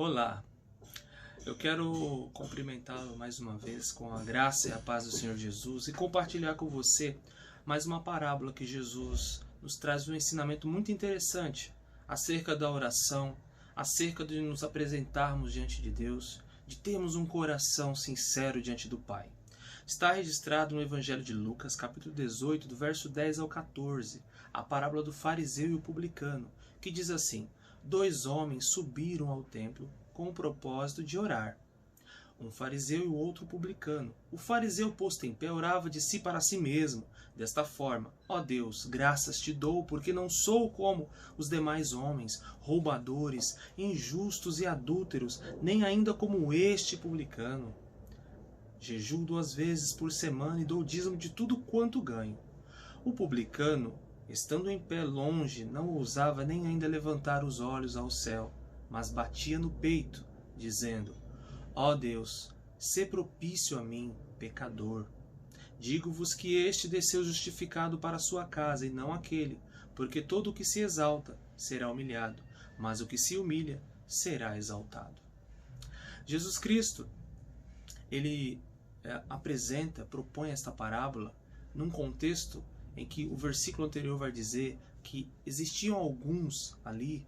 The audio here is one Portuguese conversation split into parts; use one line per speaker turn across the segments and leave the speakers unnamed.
Olá, eu quero cumprimentá-lo mais uma vez com a graça e a paz do Senhor Jesus e compartilhar com você mais uma parábola que Jesus nos traz um ensinamento muito interessante acerca da oração, acerca de nos apresentarmos diante de Deus, de termos um coração sincero diante do Pai. Está registrado no Evangelho de Lucas, capítulo 18, do verso 10 ao 14, a parábola do fariseu e o publicano, que diz assim: 2 homens subiram ao templo com o propósito de orar, um fariseu e o outro publicano. O fariseu, posto em pé, orava de si para si mesmo, desta forma: ó Deus, graças te dou, porque não sou como os demais homens, roubadores, injustos e adúlteros, nem ainda como este publicano. Jejuo 2 vezes por semana e dou dízimo de tudo quanto ganho. O publicano, estando em pé longe, não ousava nem ainda levantar os olhos ao céu, mas batia no peito, dizendo: ó Deus, sê propício a mim, pecador. Digo-vos que este desceu justificado para a sua casa, e não aquele, porque todo o que se exalta será humilhado, mas o que se humilha será exaltado. Jesus Cristo, ele propõe esta parábola num contexto em que o versículo anterior vai dizer que existiam alguns ali,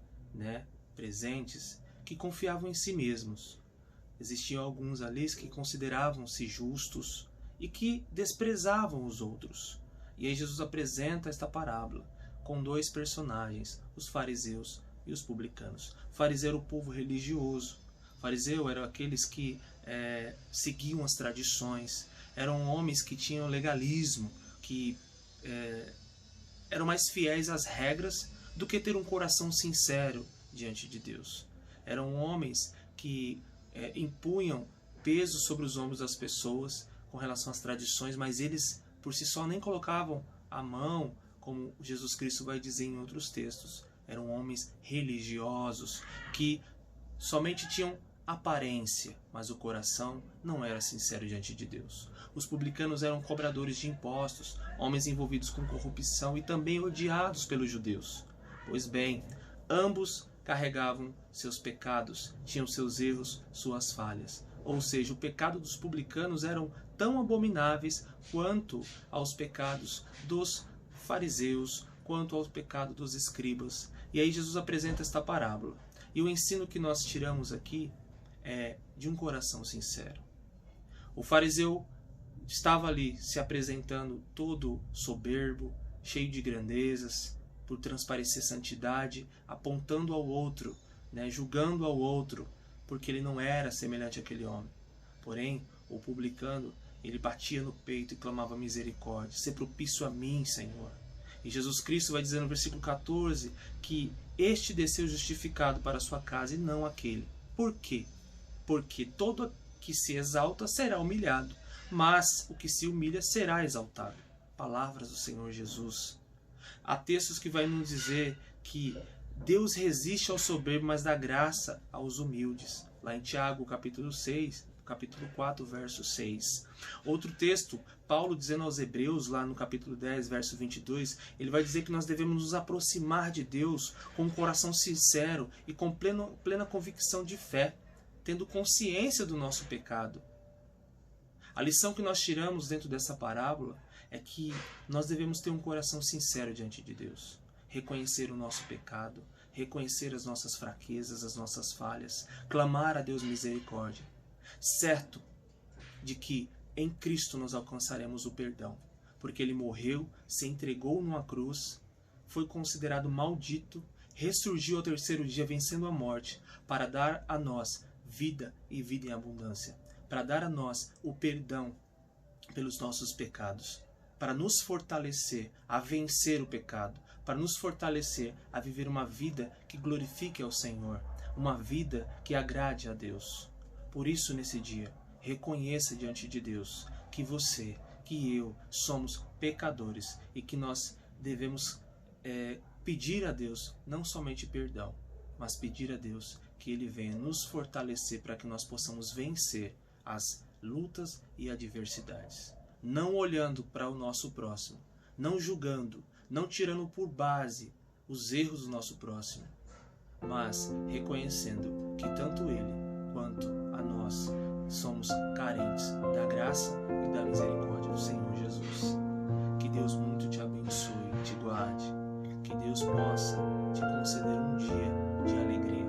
presentes, que confiavam em si mesmos. Existiam alguns ali que consideravam-se justos e que desprezavam os outros. E aí Jesus apresenta esta parábola com 2 personagens, os fariseus e os publicanos. O fariseu era o povo religioso. O fariseu eram aqueles que seguiam as tradições, eram homens que tinham legalismo, que eram mais fiéis às regras do que ter um coração sincero diante de Deus. Eram homens que impunham peso sobre os ombros das pessoas com relação às tradições, mas eles por si só nem colocavam a mão, como Jesus Cristo vai dizer em outros textos. Eram homens religiosos que somente tinham aparência, mas o coração não era sincero diante de Deus. Os publicanos eram cobradores de impostos, homens envolvidos com corrupção e também odiados pelos judeus. Pois bem, ambos carregavam seus pecados, tinham seus erros, suas falhas. Ou seja, o pecado dos publicanos eram tão abomináveis quanto aos pecados dos fariseus, quanto ao pecado dos escribas. E aí Jesus apresenta esta parábola. E o ensino que nós tiramos aqui é de um coração sincero. O fariseu estava ali se apresentando todo soberbo, cheio de grandezas, por transparecer santidade, apontando ao outro, julgando ao outro, porque ele não era semelhante àquele homem. Porém, o publicano, ele batia no peito e clamava misericórdia: sê propício a mim, Senhor. E Jesus Cristo vai dizer no versículo 14 que este desceu justificado para a sua casa e não aquele. Por quê? Porque todo que se exalta será humilhado, mas o que se humilha será exaltado. Palavras do Senhor Jesus. Há textos que vai nos dizer que Deus resiste ao soberbo, mas dá graça aos humildes. Lá em Tiago, capítulo 6, capítulo 4, verso 6. Outro texto, Paulo dizendo aos Hebreus, lá no capítulo 10, verso 22, ele vai dizer que nós devemos nos aproximar de Deus com um coração sincero e com plena convicção de fé, tendo consciência do nosso pecado. A lição que nós tiramos dentro dessa parábola é que nós devemos ter um coração sincero diante de Deus, reconhecer o nosso pecado, reconhecer as nossas fraquezas, as nossas falhas, clamar a Deus misericórdia, certo de que em Cristo nós alcançaremos o perdão, porque Ele morreu, se entregou numa cruz, foi considerado maldito, ressurgiu ao 3º dia vencendo a morte, para dar a nós vida e vida em abundância, para dar a nós o perdão pelos nossos pecados, para nos fortalecer a vencer o pecado, para nos fortalecer a viver uma vida que glorifique ao Senhor, uma vida que agrade a Deus. Por isso, nesse dia, reconheça diante de Deus que você, que eu, somos pecadores e que nós devemos pedir a Deus não somente perdão, mas pedir a Deus que Ele venha nos fortalecer para que nós possamos vencer as lutas e adversidades. Não olhando para o nosso próximo, não julgando, não tirando por base os erros do nosso próximo, mas reconhecendo que tanto ele possa te conceder um dia de alegria